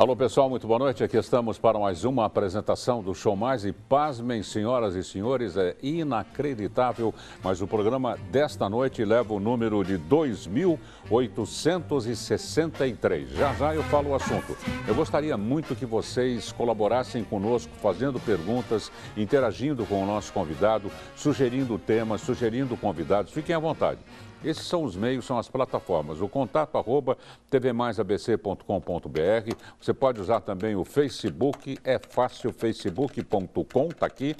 Alô pessoal, muito boa noite. Aqui estamos para mais uma apresentação do Show Mais e pasmem, senhoras e senhores, é inacreditável, mas o programa desta noite leva o número de 2.863. Já já eu falo o assunto. Eu gostaria muito que vocês colaborassem conosco, fazendo perguntas, interagindo com o nosso convidado, sugerindo temas, sugerindo convidados. Fiquem à vontade. Esses são os meios, são as plataformas. O contato @tvmaisabc.com.br. Você pode usar também o Facebook, é fácil, facebook.com, está aqui,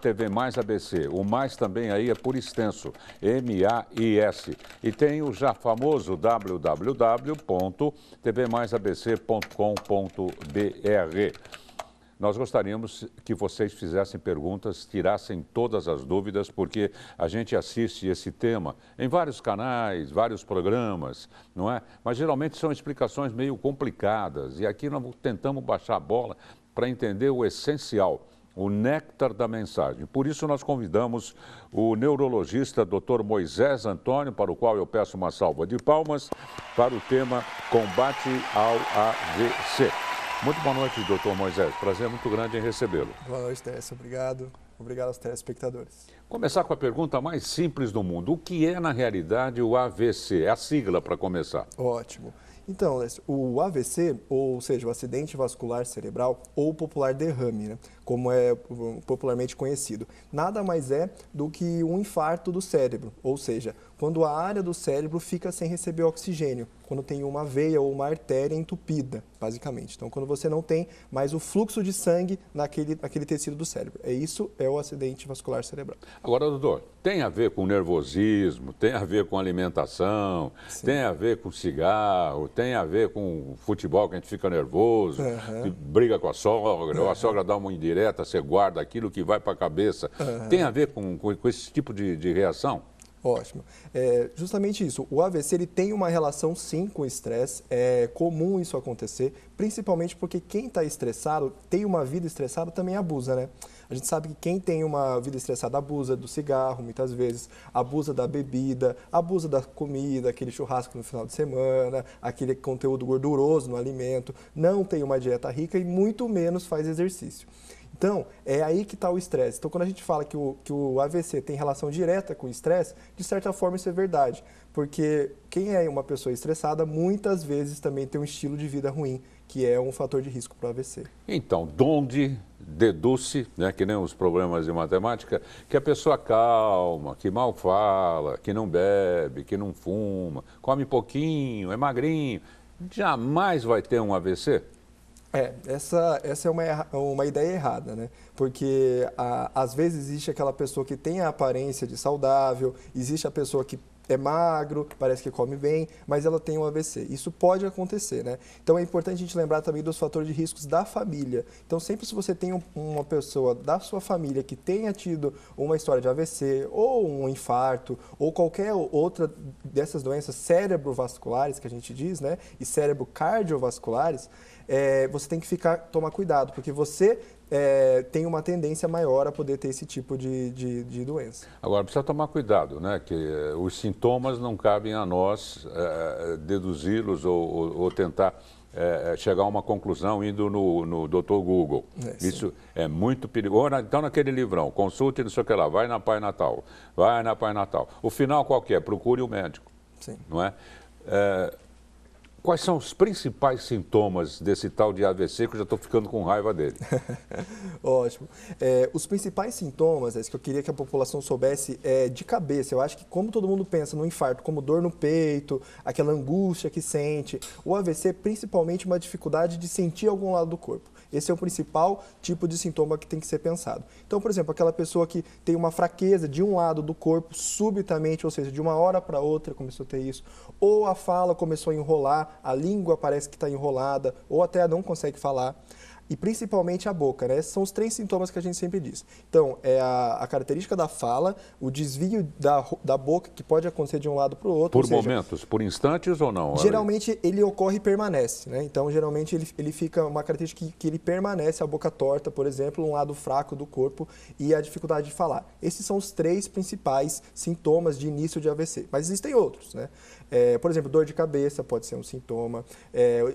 /TV+ABC. O mais também aí é por extenso, MAIS. E tem o já famoso www.tvmaisabc.com.br. Nós gostaríamos que vocês fizessem perguntas, tirassem todas as dúvidas, porque a gente assiste esse tema em vários canais, vários programas, não é? Mas geralmente são explicações meio complicadas e aqui nós tentamos baixar a bola para entender o essencial, o néctar da mensagem. Por isso nós convidamos o neurologista Dr. Moisés Antônio, para o qual eu peço uma salva de palmas, para o tema Combate ao AVC. Muito boa noite, doutor Moisés. Prazer muito grande em recebê-lo. Boa noite, Tércio. Obrigado. Obrigado aos telespectadores. Começar com a pergunta mais simples do mundo. O que é, na realidade, o AVC? É a sigla para começar. Ótimo. Então, o AVC, ou seja, o acidente vascular cerebral, ou popular derrame, né, como é popularmente conhecido, nada mais é do que um infarto do cérebro, ou seja, quando a área do cérebro fica sem receber oxigênio, quando tem uma veia ou uma artéria entupida, basicamente. Então, quando você não tem mais o fluxo de sangue naquele tecido do cérebro. Isso é o acidente vascular cerebral. Agora, doutor, tem a ver com nervosismo, tem a ver com alimentação, sim, tem a ver com cigarro, tem a ver com futebol que a gente fica nervoso, que briga com a sogra, ou a sogra dá uma indireta, você guarda aquilo que vai para a cabeça. Tem a ver com esse tipo de reação? Ótimo. Justamente isso. O AVC ele tem uma relação, sim, com o estresse. É comum isso acontecer, principalmente porque quem está estressado, tem uma vida estressada, também abusa, né? A gente sabe que quem tem uma vida estressada abusa do cigarro, muitas vezes, abusa da bebida, abusa da comida, aquele churrasco no final de semana, aquele conteúdo gorduroso no alimento, não tem uma dieta rica e muito menos faz exercício. Então, é aí que está o estresse. Então, quando a gente fala que o AVC tem relação direta com o estresse, de certa forma isso é verdade. Porque quem é uma pessoa estressada, muitas vezes também tem um estilo de vida ruim, que é um fator de risco para o AVC. Então, de onde deduz-se, né, que nem os problemas de matemática, que a pessoa calma, que mal fala, que não bebe, que não fuma, come pouquinho, é magrinho, jamais vai ter um AVC? Essa é uma ideia errada, né? Porque às vezes existe aquela pessoa que tem a aparência de saudável, existe a pessoa que é magro, parece que come bem, mas ela tem um AVC. Isso pode acontecer, né? Então é importante a gente lembrar também dos fatores de riscos da família. Então sempre se você tem uma pessoa da sua família que tenha tido uma história de AVC, ou um infarto, ou qualquer outra dessas doenças cerebrovasculares que a gente diz, né? E cerebrocardiovasculares, você tem que tomar cuidado, porque você tem uma tendência maior a poder ter esse tipo de doença. Agora, precisa tomar cuidado, né? Que os sintomas não cabem a nós deduzi-los ou tentar chegar a uma conclusão indo no Dr. Google. Isso é muito perigoso. Então, naquele livrão, consulte, não sei o que lá, vai na Pai Natal, vai na Pai Natal. O final qual que é? Procure o médico, sim, não é? Quais são os principais sintomas desse tal de AVC, que eu já estou ficando com raiva dele? Ótimo. Os principais sintomas, que eu queria que a população soubesse, de cabeça. Eu acho que como todo mundo pensa no infarto, como dor no peito, aquela angústia que sente, o AVC é principalmente uma dificuldade de sentir algum lado do corpo. Esse é o principal tipo de sintoma que tem que ser pensado. Então, por exemplo, aquela pessoa que tem uma fraqueza de um lado do corpo subitamente, ou seja, de uma hora para outra começou a ter isso, ou a fala começou a enrolar, a língua parece que está enrolada, ou até não consegue falar. e principalmente a boca, né? Esses são os 3 sintomas que a gente sempre diz. Então, é a característica da fala, o desvio da boca, que pode acontecer de um lado para o outro. Por momentos, por instantes ou não? Geralmente ele ocorre e permanece, né? Então, geralmente ele fica uma característica que ele permanece, a boca torta, por exemplo, um lado fraco do corpo e a dificuldade de falar. Esses são os 3 principais sintomas de início de AVC, mas existem outros, né? Por exemplo, dor de cabeça pode ser um sintoma,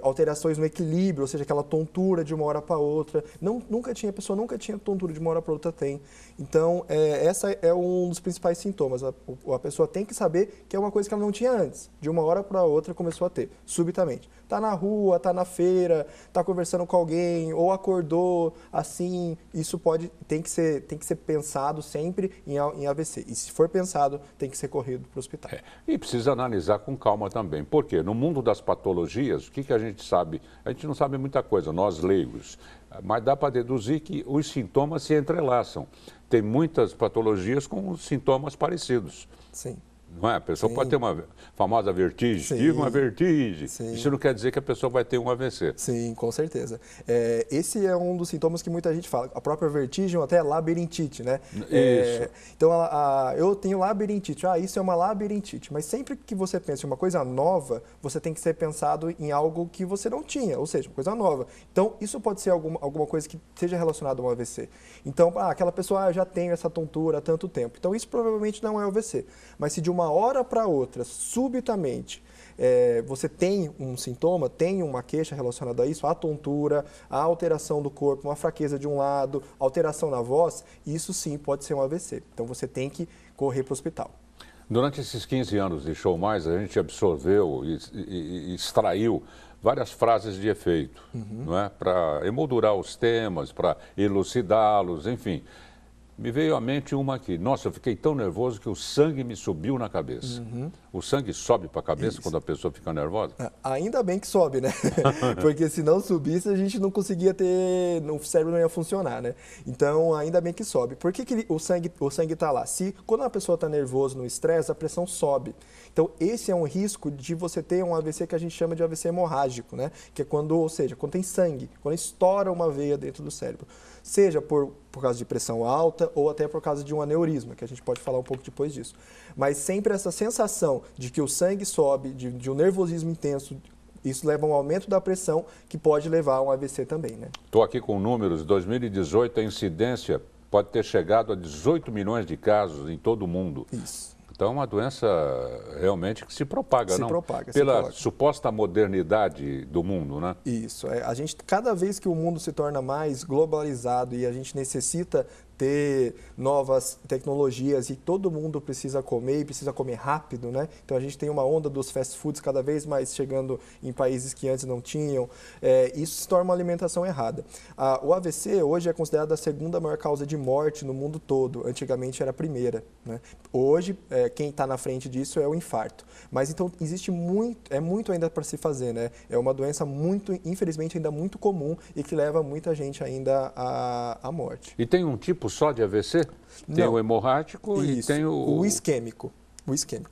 alterações no equilíbrio, ou seja, aquela tontura de uma hora para outra. A pessoa nunca tinha tontura de uma hora para outra, tem. Então, essa é um dos principais sintomas. A pessoa tem que saber que é uma coisa que ela não tinha antes. De uma hora para outra começou a ter, subitamente. Está na rua, está na feira, está conversando com alguém, ou acordou assim. Isso tem que ser pensado sempre em AVC. E se for pensado, tem que ser corrido para o hospital. E precisa analisar com calma também. Por quê? No mundo das patologias, o que a gente sabe? A gente não sabe muita coisa, nós leigos. Mas dá para deduzir que os sintomas se entrelaçam. Tem muitas patologias com sintomas parecidos. Sim. Não é? A pessoa pode ter uma famosa vertigem, tive uma vertigem. Sim. Isso não quer dizer que a pessoa vai ter um AVC. Sim, com certeza. Esse é um dos sintomas que muita gente fala. A própria vertigem ou até labirintite, né? Isso. Então, eu tenho labirintite. Isso é uma labirintite. Mas sempre que você pensa em uma coisa nova, você tem que ser pensado em algo que você não tinha, ou seja, uma coisa nova. Então, isso pode ser alguma coisa que seja relacionada a um AVC. Então, aquela pessoa, já tem essa tontura há tanto tempo. Então, isso provavelmente não é AVC. Mas se de uma hora para outra, subitamente, você tem um sintoma, tem uma queixa relacionada a isso, a tontura, a alteração do corpo, uma fraqueza de um lado, alteração na voz, isso sim pode ser um AVC. Então você tem que correr para o hospital. Durante esses 15 anos de Show Mais, a gente absorveu e extraiu várias frases de efeito, não é? Para emoldurar os temas, para elucidá-los, enfim. Me veio à mente uma aqui. Nossa, eu fiquei tão nervoso que o sangue me subiu na cabeça. O sangue sobe para a cabeça quando a pessoa fica nervosa? Ainda bem que sobe, né? Porque se não subisse, a gente não conseguia o cérebro não ia funcionar, né? Então, ainda bem que sobe. Por que o sangue está lá? Quando a pessoa está nervosa, no estresse, a pressão sobe. Então, esse é um risco de você ter um AVC que a gente chama de AVC hemorrágico, né? Que é quando tem sangue, quando estoura uma veia dentro do cérebro. Seja por causa de pressão alta ou até por causa de um aneurisma, que a gente pode falar um pouco depois disso. Mas sempre essa sensação de que o sangue sobe, de um nervosismo intenso, isso leva a um aumento da pressão que pode levar a um AVC também, né? Estou aqui com números. Em 2018, a incidência pode ter chegado a 18 milhões de casos em todo o mundo. Isso. Então, é uma doença realmente que se propaga, não? Propaga, pela suposta modernidade do mundo, né? Isso. Cada vez que o mundo se torna mais globalizado e a gente necessita ter novas tecnologias e todo mundo precisa comer e precisa comer rápido, né? Então a gente tem uma onda dos fast foods cada vez mais chegando em países que antes não tinham. Isso se torna uma alimentação errada. O AVC hoje é considerado a segunda maior causa de morte no mundo todo. Antigamente era a primeira, né? Hoje, quem está na frente disso é o infarto. Mas então existe muito ainda para se fazer, né? É uma doença infelizmente, ainda muito comum e que leva muita gente ainda à morte. E tem um tipo só de AVC? Tem o hemorrágico e tem o isquêmico.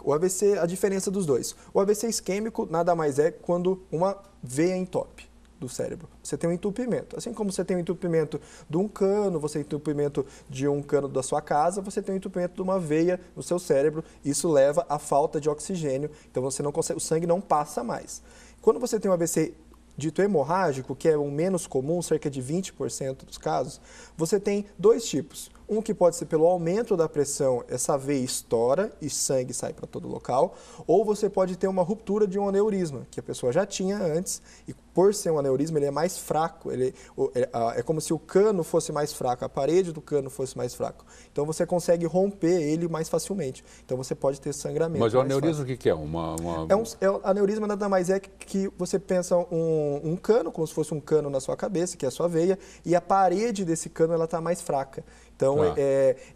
O AVC, a diferença dos dois. O AVC isquêmico nada mais é quando uma veia entope do cérebro. Você tem um entupimento. Assim como você tem um entupimento de um cano, você tem um entupimento de um cano da sua casa, você tem um entupimento de uma veia no seu cérebro. Isso leva à falta de oxigênio. Então você não consegue, o sangue não passa mais. Quando você tem um AVC dito hemorrágico, que é o menos comum, cerca de 20% dos casos, você tem 2 tipos. Um que pode ser pelo aumento da pressão, essa veia estoura e sangue sai para todo local, ou você pode ter uma ruptura de um aneurisma, que a pessoa já tinha antes, e por ser um aneurisma ele é mais fraco, é como se o cano fosse mais fraco, a parede do cano fosse mais fraco. Então você consegue romper ele mais facilmente. Então você pode ter sangramento. Mas o aneurisma o que é? Aneurisma nada mais é que você pensa um cano, como se fosse um cano na sua cabeça, que é a sua veia, e a parede desse cano ela está mais fraca. Então,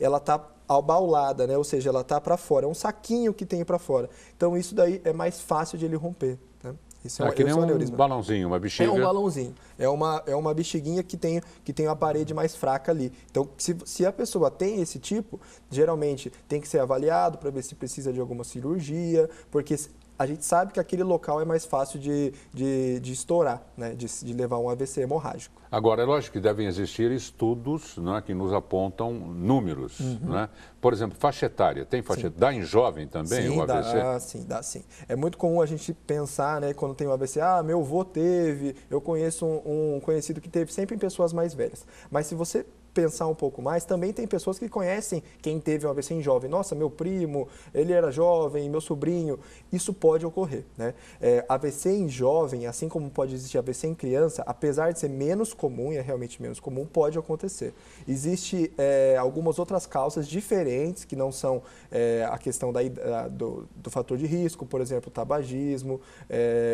ela está abaulada, né? Ou seja, ela está para fora. É um saquinho que tem para fora. Então, isso daí é mais fácil de ele romper. Né? Isso que nem um balãozinho, uma bexiga. É um balãozinho. É uma bexiguinha que tem a parede mais fraca ali. Então, se a pessoa tem esse tipo, geralmente tem que ser avaliado para ver se precisa de alguma cirurgia, porque a gente sabe que aquele local é mais fácil de estourar, né? De levar um AVC hemorrágico. Agora, é lógico que devem existir estudos, né, que nos apontam números. Né? Por exemplo, faixa etária. Tem faixa etária? Dá em jovem também o AVC? Dá sim. É muito comum a gente pensar, né, quando tem um AVC, meu avô teve, eu conheço um conhecido que teve, sempre em pessoas mais velhas. Mas se você pensar um pouco mais, também tem pessoas que conhecem quem teve um AVC em jovem. Nossa, meu primo, ele era jovem, meu sobrinho. Isso pode ocorrer, né? AVC em jovem, assim como pode existir AVC em criança, apesar de ser menos comum, e é realmente menos comum, pode acontecer. Existe algumas outras causas diferentes, que não são a questão do fator de risco, por exemplo, o tabagismo,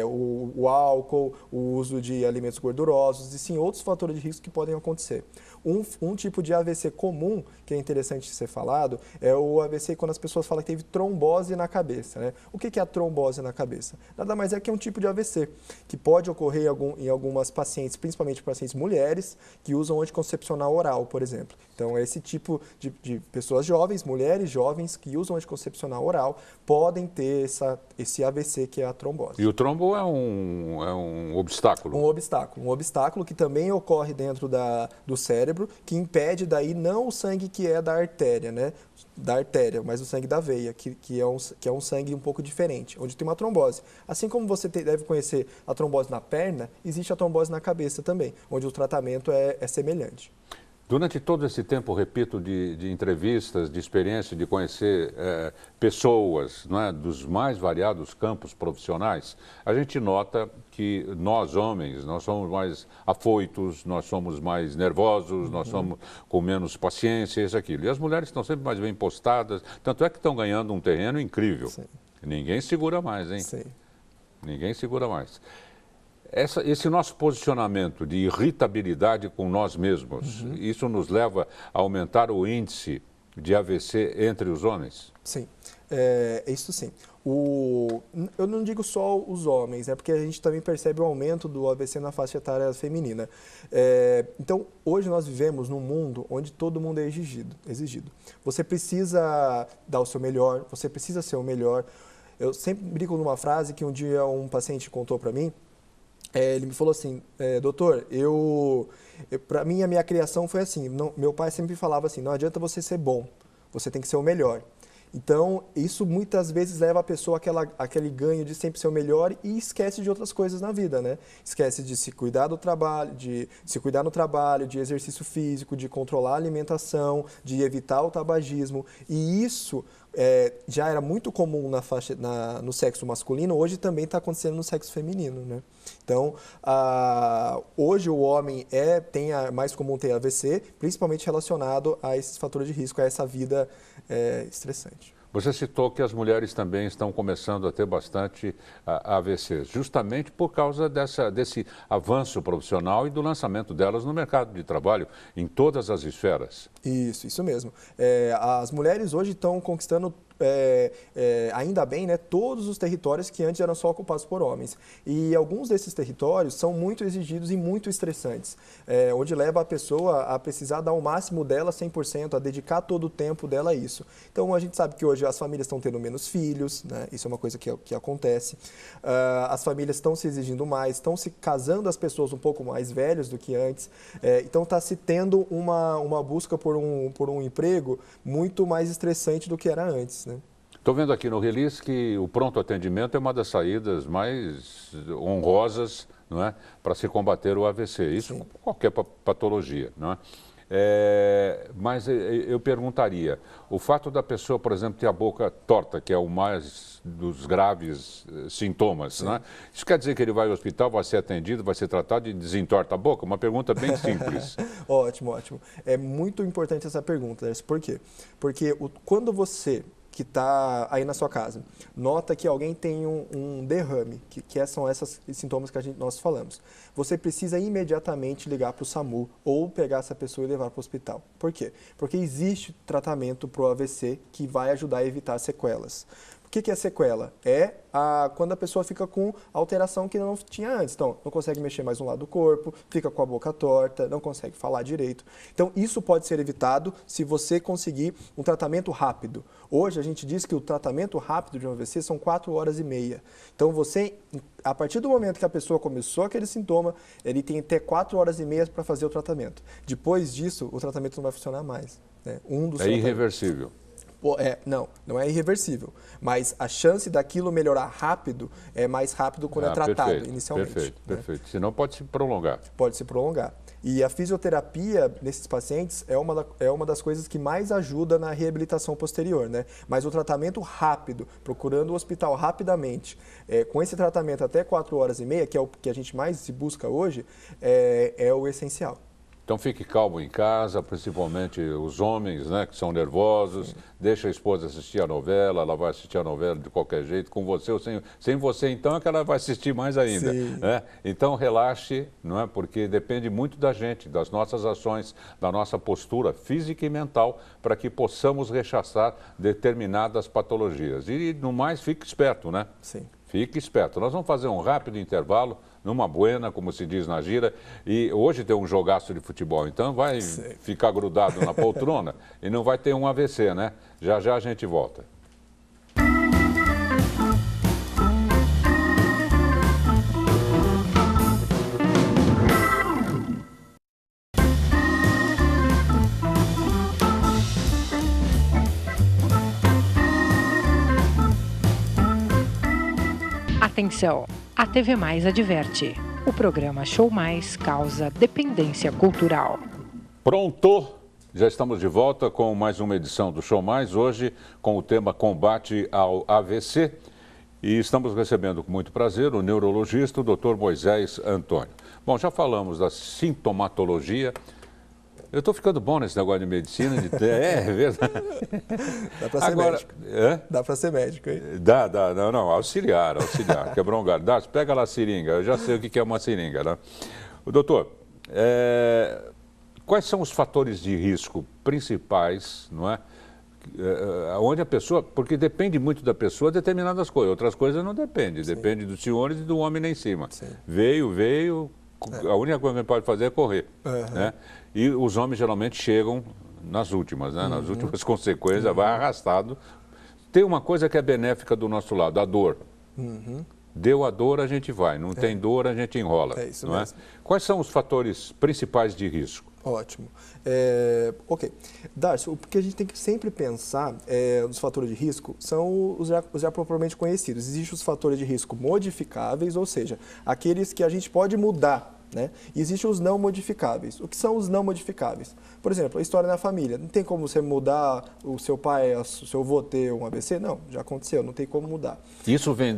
o álcool, o uso de alimentos gordurosos, e sim outros fatores de risco que podem acontecer. Um tipo de AVC comum, que é interessante ser falado, é o AVC quando as pessoas falam que teve trombose na cabeça. Né? O que é a trombose na cabeça? Nada mais é que é um tipo de AVC, que pode ocorrer em algumas pacientes, principalmente pacientes mulheres, que usam anticoncepcional oral, por exemplo. Então, esse tipo de pessoas jovens, mulheres jovens, que usam anticoncepcional oral, podem ter esse AVC, que é a trombose. E o trombo é um obstáculo? Um obstáculo que também ocorre dentro do cérebro, que impede daí não o sangue que é da artéria, né? Da artéria, mas o sangue da veia, que é um sangue um pouco diferente, onde tem uma trombose. Assim como você deve conhecer a trombose na perna, existe a trombose na cabeça também, onde o tratamento é semelhante. Durante todo esse tempo, repito, de entrevistas, de experiência, de conhecer pessoas, não é, dos mais variados campos profissionais, a gente nota que nós, homens, nós somos mais afoitos, nós somos mais nervosos, nós somos com menos paciência, isso, aquilo. E as mulheres estão sempre mais bem postadas, tanto é que estão ganhando um terreno incrível. Sim. Ninguém segura mais, hein? Sim. Ninguém segura mais. Esse nosso posicionamento de irritabilidade com nós mesmos, isso nos leva a aumentar o índice de AVC entre os homens? Sim, isso sim. Eu não digo só os homens, porque a gente também percebe o aumento do AVC na faixa etária feminina. Então, hoje nós vivemos num mundo onde todo mundo é exigido. Você precisa dar o seu melhor, você precisa ser o melhor. Eu sempre brinco numa frase que um dia um paciente contou para mim. Ele me falou assim, doutor, para mim a minha criação foi assim, meu pai sempre falava assim, não adianta você ser bom, você tem que ser o melhor. Então, isso muitas vezes leva a pessoa àquele ganho de sempre ser o melhor e esquece de outras coisas na vida, né? Esquece de se cuidar do trabalho, de se cuidar no trabalho, de exercício físico, de controlar a alimentação, de evitar o tabagismo. E isso já era muito comum no sexo masculino, hoje também está acontecendo no sexo feminino, né? Então, hoje o homem tem mais comum ter AVC, principalmente relacionado a esses fatores de risco, a essa vida estressante. Você citou que as mulheres também estão começando a ter bastante AVCs, justamente por causa desse avanço profissional e do lançamento delas no mercado de trabalho em todas as esferas. Isso mesmo. As mulheres hoje estão conquistando, ainda bem, né, todos os territórios que antes eram só ocupados por homens. E alguns desses territórios são muito exigidos e muito estressantes, onde leva a pessoa a precisar dar o máximo dela 100%, a dedicar todo o tempo dela a isso. Então, a gente sabe que hoje as famílias estão tendo menos filhos, né? Isso é uma coisa que acontece. As famílias estão se exigindo mais, estão se casando as pessoas um pouco mais velhas do que antes. Então, está se tendo uma busca por um emprego muito mais estressante do que era antes, né? Estou vendo aqui no release que o pronto atendimento é uma das saídas mais honrosas, não é, para se combater o AVC. Isso com qualquer patologia, não é? Mas eu perguntaria, o fato da pessoa, por exemplo, ter a boca torta, que é o mais dos graves sintomas, né? Isso quer dizer que ele vai ao hospital, vai ser atendido, vai ser tratado e desentorta a boca? Uma pergunta bem simples. Ótimo. É muito importante essa pergunta. Por quê? Porque quando você que está aí na sua casa, nota que alguém tem um derrame, que são esses sintomas que nós falamos. Você precisa imediatamente ligar para o SAMU ou pegar essa pessoa e levar para o hospital. Por quê? Porque existe tratamento para o AVC que vai ajudar a evitar sequelas. O que é sequela? Quando a pessoa fica com alteração que não tinha antes. Então, não consegue mexer mais um lado do corpo, fica com a boca torta, não consegue falar direito. Então, isso pode ser evitado se você conseguir um tratamento rápido. Hoje, a gente diz que o tratamento rápido de um AVC são 4 horas e meia. Então, a partir do momento que a pessoa começou aquele sintoma, ele tem até 4 horas e meia para fazer o tratamento. Depois disso, o tratamento não vai funcionar mais. Né? É irreversível. Não é irreversível, mas a chance daquilo melhorar rápido é mais rápido quando é tratado inicialmente. Perfeito. Senão pode se prolongar. Pode se prolongar. E a fisioterapia nesses pacientes é uma das coisas que mais ajuda na reabilitação posterior, né? Mas o tratamento rápido, procurando o hospital rapidamente, com esse tratamento até 4 horas e meia, que é o que a gente mais se busca hoje, é o essencial. Então fique calmo em casa, principalmente os homens, né, que são nervosos. Sim. Deixa a esposa assistir a novela, ela vai assistir a novela de qualquer jeito, com você ou sem você, então é que ela vai assistir mais ainda. Né? Então relaxe, não é? Porque depende muito da gente, das nossas ações, da nossa postura física e mental, para que possamos rechaçar determinadas patologias. E no mais, fique esperto, né? Sim. Fique esperto. Nós vamos fazer um rápido intervalo, numa buena, como se diz na gira, e hoje tem um jogaço de futebol, então vai ficar grudado na poltrona e não vai ter um AVC, né? Já já a gente volta. Atenção, a TV Mais adverte. O programa Show Mais causa dependência cultural. Pronto! Já estamos de volta com mais uma edição do Show Mais, hoje com o tema Combate ao AVC. E estamos recebendo com muito prazer o neurologista, o Dr. Moisés Antônio. Bom, já falamos da sintomatologia. Eu estou ficando bom nesse negócio de medicina. É verdade. Dá para ser médico. Dá para ser médico, hein? Dá. Não, auxiliar. Quebrou um galho. Pega lá a seringa. Eu já sei o que é uma seringa, né? O doutor, quais são os fatores de risco principais, não é? Onde a pessoa, porque depende muito da pessoa determinadas coisas, outras coisas não depende, depende dos senhores e do homem lá em cima. Sim. Veio, a única coisa que a gente pode fazer é correr, né? E os homens geralmente chegam nas últimas, né? Nas últimas consequências, vai arrastado. Tem uma coisa que é benéfica do nosso lado, a dor. Deu a dor, a gente vai, não tem dor, a gente enrola. É isso mesmo. Quais são os fatores principais de risco? Ótimo. Ok. Darcio, o que a gente tem que sempre pensar nos fatores de risco são os já propriamente conhecidos. Existem os fatores de risco modificáveis, ou seja, aqueles que a gente pode mudar, né? E existem os não modificáveis. O que são os não modificáveis? Por exemplo, a história na família. Não tem como você mudar o seu pai, o seu avô ter um AVC? Não, já aconteceu, não tem como mudar. Isso vem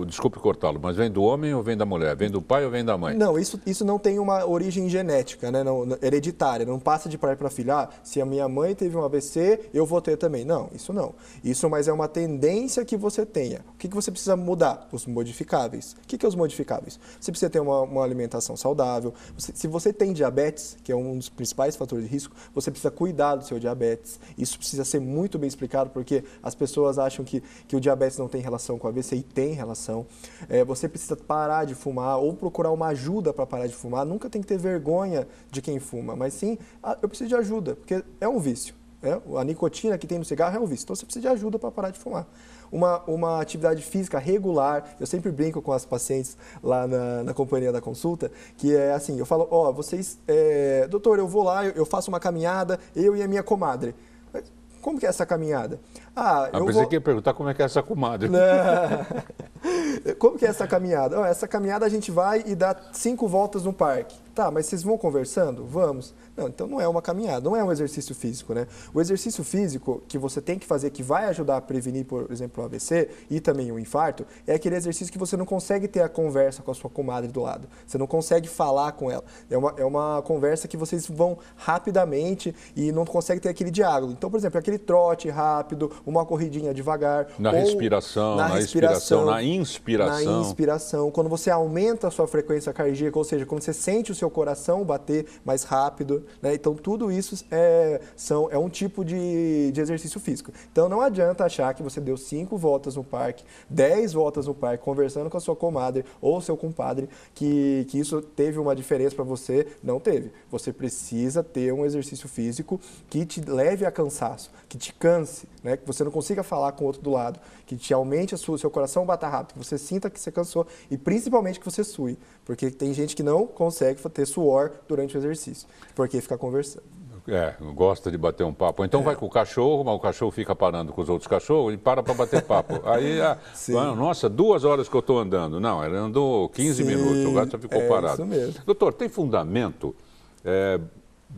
desculpe cortá-lo, mas vem do homem ou vem da mulher? Vem do pai ou vem da mãe? Não, isso não tem uma origem genética, né? Não, hereditária, não passa de pai para filho. Se a minha mãe teve um AVC, eu vou ter também. Não, isso não. Isso, mas é uma tendência que você tenha. O que você precisa mudar? Os modificáveis. O que é os modificáveis? Você precisa ter uma alimentação saudável. Se você tem diabetes, que é um dos principais fatores de risco, você precisa cuidar do seu diabetes. Isso precisa ser muito bem explicado, porque as pessoas acham que o diabetes não tem relação com o AVC, e tem relação. Você precisa parar de fumar ou procurar uma ajuda para parar de fumar. Nunca tem que ter vergonha de quem fuma, mas sim, eu preciso de ajuda, porque é um vício. A nicotina que tem no cigarro é um vício, então você precisa de ajuda para parar de fumar. Uma atividade física regular, eu sempre brinco com as pacientes lá na companhia da consulta, que é assim, eu falo, doutor, eu vou lá, eu faço uma caminhada, eu e a minha comadre. Como que é essa caminhada? Eu pensei que ia perguntar como é que é essa comadre. Como que é essa caminhada? Essa caminhada a gente vai e dá 5 voltas no parque. Tá, mas vocês vão conversando? Vamos. Não, então não é uma caminhada, não é um exercício físico, né? O exercício físico que você tem que fazer, que vai ajudar a prevenir, por exemplo, o AVC e também o infarto, é aquele exercício que você não consegue ter a conversa com a sua comadre do lado. Você não consegue falar com ela. É uma conversa que vocês vão rapidamente e não consegue ter aquele diálogo. Então, por exemplo, aquele trote rápido, uma corridinha devagar. Na respiração, na inspiração. Quando você aumenta a sua frequência cardíaca, ou seja, quando você sente o seu seu coração bater mais rápido, né? Então, tudo isso é um tipo de exercício físico. Então, não adianta achar que você deu 5 voltas no parque, 10 voltas no parque, conversando com a sua comadre ou seu compadre, que isso teve uma diferença para você. Não teve. Você precisa ter um exercício físico que te leve a cansaço, que te canse, né? Que você não consiga falar com o outro do lado, que te aumente o seu coração bata rápido, que você sinta que você cansou e principalmente que você sue, porque tem gente que não consegue ter suor durante o exercício, porque fica conversando. Gosta de bater um papo. Então vai com o cachorro, mas o cachorro fica parando com os outros cachorros e para bater papo. Aí, nossa, 2 horas que eu estou andando. Não, ele andou 15 minutos, o gato já ficou parado. Isso mesmo. Doutor, tem fundamento?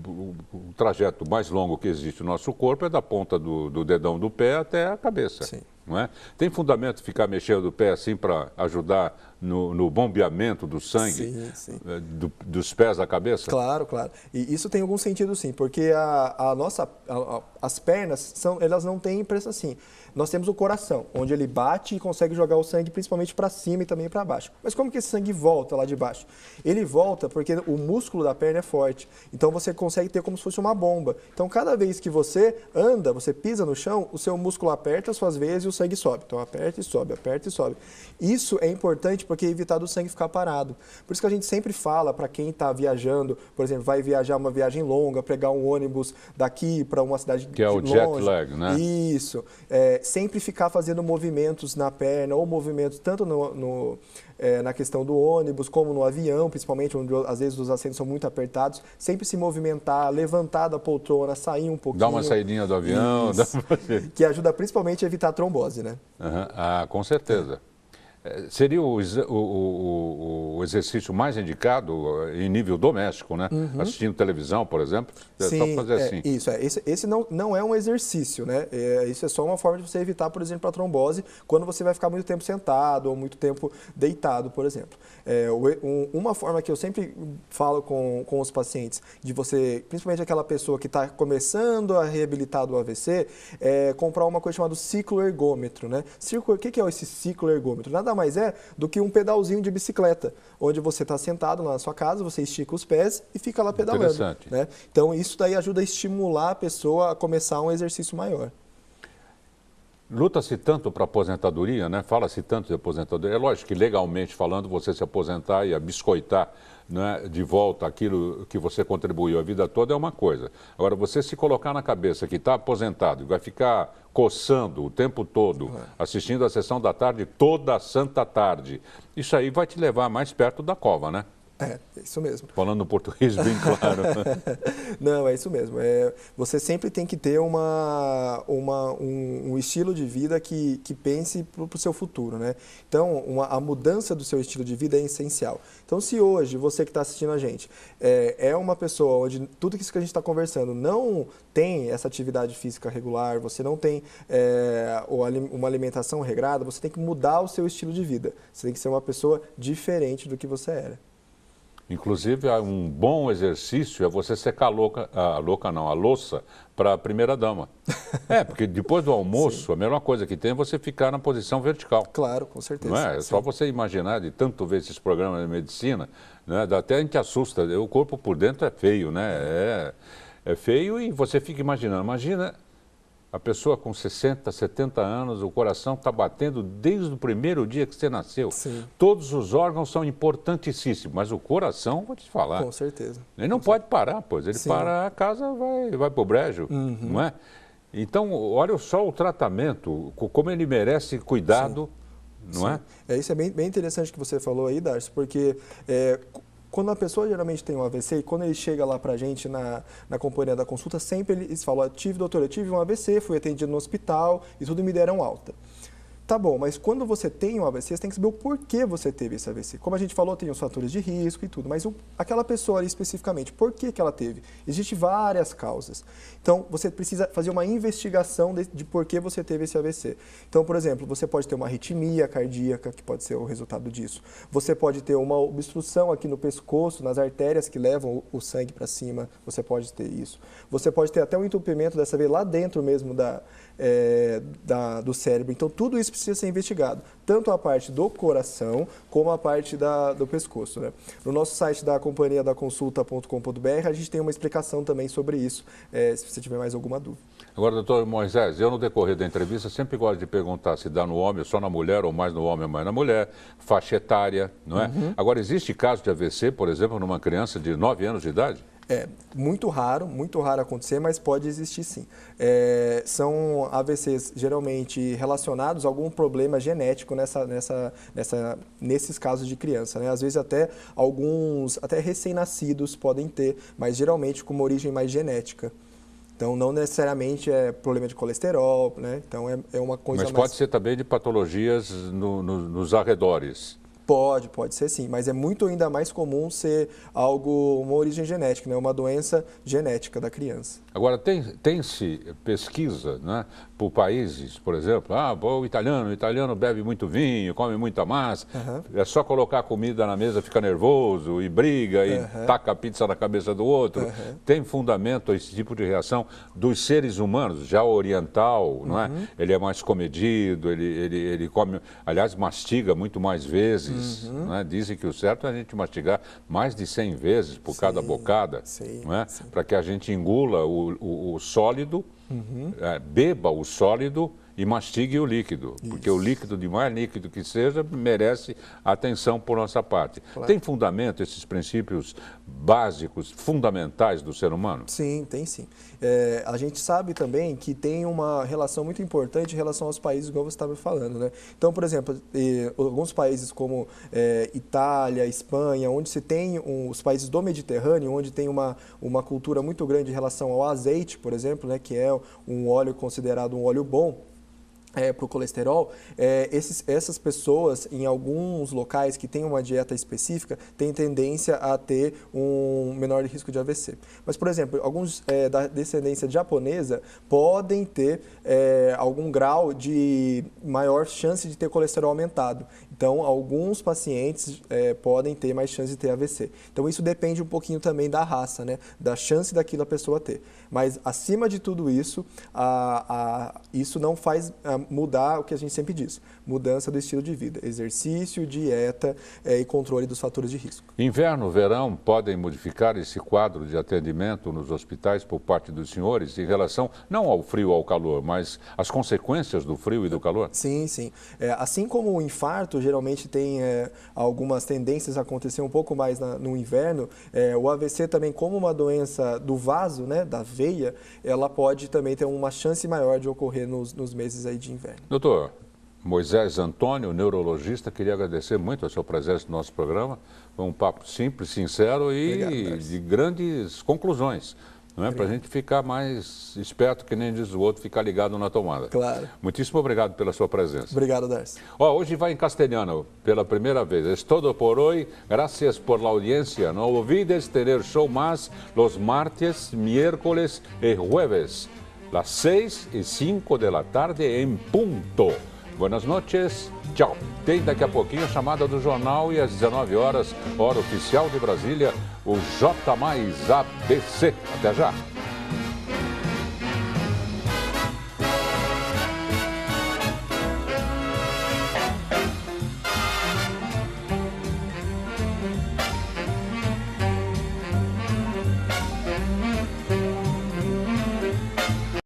O trajeto mais longo que existe no nosso corpo é da ponta do dedão do pé até a cabeça. Sim. Não é? Tem fundamento ficar mexendo o pé assim para ajudar no bombeamento do sangue dos pés à cabeça? Claro, claro. E isso tem algum sentido sim, porque as pernas, elas não têm pressão assim. Nós temos o coração, onde ele bate e consegue jogar o sangue principalmente para cima e também para baixo. Mas como que esse sangue volta lá de baixo? Ele volta porque o músculo da perna é forte. Então você consegue ter como se fosse uma bomba. Então cada vez que você anda, você pisa no chão, o seu músculo aperta as suas veias e o sangue sobe. Então aperta e sobe, aperta e sobe. Isso é importante porque é evitar do sangue ficar parado. Por isso que a gente sempre fala para quem está viajando, por exemplo, vai viajar uma viagem longa, pegar um ônibus daqui para uma cidade que é o longe. Jet lag, né? Isso. Sempre ficar fazendo movimentos na perna ou movimentos tanto na questão do ônibus como no avião, principalmente onde às vezes os assentos são muito apertados, sempre se movimentar, levantar da poltrona, sair um pouquinho. Dá uma saidinha do avião. Que ajuda principalmente a evitar a trombose, né? Com certeza. Seria o exercício mais indicado em nível doméstico, né? Assistindo televisão, por exemplo, Sim, só fazer assim. Isso, esse não é um exercício, né? Isso é só uma forma de você evitar, por exemplo, a trombose quando você vai ficar muito tempo sentado ou muito tempo deitado, por exemplo. Uma forma que eu sempre falo com os pacientes, de você, principalmente aquela pessoa que está começando a reabilitar do AVC, é comprar uma coisa chamada cicloergômetro, né? O que é esse cicloergômetro? Nada mais é do que um pedalzinho de bicicleta, onde você está sentado lá na sua casa, você estica os pés e fica lá pedalando. Interessante. Né? Então, isso daí ajuda a estimular a pessoa a começar um exercício maior. Luta-se tanto para aposentadoria, né? Fala-se tanto de aposentadoria. É lógico que, legalmente falando, você se aposentar e biscoitar, né, de volta aquilo que você contribuiu a vida toda é uma coisa. Agora, você se colocar na cabeça que está aposentado e vai ficar coçando o tempo todo, assistindo a sessão da tarde, toda a santa tarde, isso aí vai te levar mais perto da cova, né? É isso mesmo. Falando no português bem claro. Não, é isso mesmo. Você sempre tem que ter um estilo de vida que pense para o seu futuro, né? Então, a mudança do seu estilo de vida é essencial. Então, se hoje você que está assistindo a gente é uma pessoa onde tudo isso que a gente está conversando não tem essa atividade física regular, você não tem uma alimentação regrada, você tem que mudar o seu estilo de vida. Você tem que ser uma pessoa diferente do que você era. Inclusive, um bom exercício é você secar a louça para a primeira-dama. Porque depois do almoço, sim, a melhor coisa que tem é você ficar na posição vertical. Claro, com certeza. Não é? É só você imaginar, de tanto ver esses programas de medicina, né? Até a gente assusta. O corpo por dentro é feio, né? É feio e você fica imaginando. Imagina a pessoa com 60, 70 anos, o coração está batendo desde o primeiro dia que você nasceu. Sim. Todos os órgãos são importantíssimos, mas o coração, vou te falar. Com certeza. Ele não pode parar, pois. Ele Sim. para a casa, vai para o brejo, não é? Então, olha só o tratamento, como ele merece cuidado, sim, não sim, é? Isso é bem interessante que você falou aí, Darcy, porque quando a pessoa geralmente tem um AVC, e quando ele chega lá pra gente na companhia da consulta, sempre eles falam, doutor, eu tive um AVC, fui atendido no hospital e tudo me deram alta. Tá bom, mas quando você tem um AVC, você tem que saber o porquê você teve esse AVC. Como a gente falou, tem os fatores de risco e tudo, mas aquela pessoa ali especificamente, por que ela teve? Existem várias causas. Então, você precisa fazer uma investigação de por que você teve esse AVC. Então, por exemplo, você pode ter uma arritmia cardíaca, que pode ser o resultado disso. Você pode ter uma obstrução aqui no pescoço, nas artérias que levam o sangue para cima, você pode ter isso. Você pode ter até um entupimento dessa veia lá dentro mesmo do cérebro. Então, tudo isso precisa ser investigado, tanto a parte do coração como a parte do pescoço, né? No nosso site da companhia da consulta.com.br a gente tem uma explicação também sobre isso, se você tiver mais alguma dúvida. Agora, doutor Moisés, eu no decorrer da entrevista sempre gosto de perguntar se dá no homem, só na mulher, ou mais no homem, ou mais na mulher, faixa etária, não é? Agora, existe caso de AVC, por exemplo, numa criança de 9 anos de idade? É muito raro acontecer, mas pode existir sim. São AVCs geralmente relacionados a algum problema genético nesses casos de criança, né? Às vezes até recém-nascidos podem ter, mas geralmente com uma origem mais genética. Então, não necessariamente é problema de colesterol, né? Então, é uma coisa mais... Mas pode ser também de patologias nos arredores. Pode ser sim, mas é muito ainda mais comum ser uma origem genética, né? Uma doença genética da criança. Agora, tem-se pesquisa, né, por países, por exemplo, o italiano bebe muito vinho, come muita massa, é só colocar comida na mesa, fica nervoso e briga e taca a pizza na cabeça do outro. Tem fundamento esse tipo de reação dos seres humanos, já o oriental, não é? Ele é mais comedido, ele come, aliás, mastiga muito mais vezes. Né? Dizem que o certo é a gente mastigar mais de 100 vezes por cada bocada, para que a gente engula o sólido, beba o sólido e mastigue o líquido, porque o líquido, de mais líquido que seja, merece atenção por nossa parte. Claro. Tem fundamento esses princípios básicos, fundamentais do ser humano? Sim, tem sim. A gente sabe também que tem uma relação muito importante em relação aos países, igual você estava falando, né? Então, por exemplo, alguns países como Itália, Espanha, onde se tem os países do Mediterrâneo, onde tem uma cultura muito grande em relação ao azeite, por exemplo, né, que é um óleo considerado um óleo bom, para o colesterol, essas pessoas, em alguns locais que têm uma dieta específica, têm tendência a ter um menor risco de AVC. Mas, por exemplo, alguns da descendência japonesa podem ter algum grau de maior chance de ter colesterol aumentado. Então, alguns pacientes podem ter mais chance de ter AVC. Então, isso depende um pouquinho também da raça, né? Da chance daquilo a pessoa ter. Mas, acima de tudo isso, isso não faz mudar o que a gente sempre diz, mudança do estilo de vida, exercício, dieta e controle dos fatores de risco. Inverno, verão podem modificar esse quadro de atendimento nos hospitais por parte dos senhores em relação não ao frio ou ao calor, mas às consequências do frio e do calor? Sim, sim. Assim como o infarto geralmente tem algumas tendências a acontecer um pouco mais no inverno, o AVC também, como uma doença do vaso, né, da veia, ela pode também ter uma chance maior de ocorrer nos meses aí de inverno. Doutor Moisés Antônio, neurologista, queria agradecer muito a sua presença no nosso programa. Foi um papo simples, sincero e de grandes conclusões. Não é? Para a gente ficar mais esperto, que nem diz o outro, ficar ligado na tomada. Claro. Muitíssimo obrigado pela sua presença. Obrigado, Darcy. Hoje vai em castelhano, pela primeira vez. Es todo por hoy. Gracias por la audiencia. No olvides tener show más los martes, miércoles y jueves. Las 6 y 5 de la tarde em punto. Buenas noches, tchau. Tem daqui a pouquinho a chamada do jornal e às 19 horas, hora oficial de Brasília, o J mais ABC. Até já.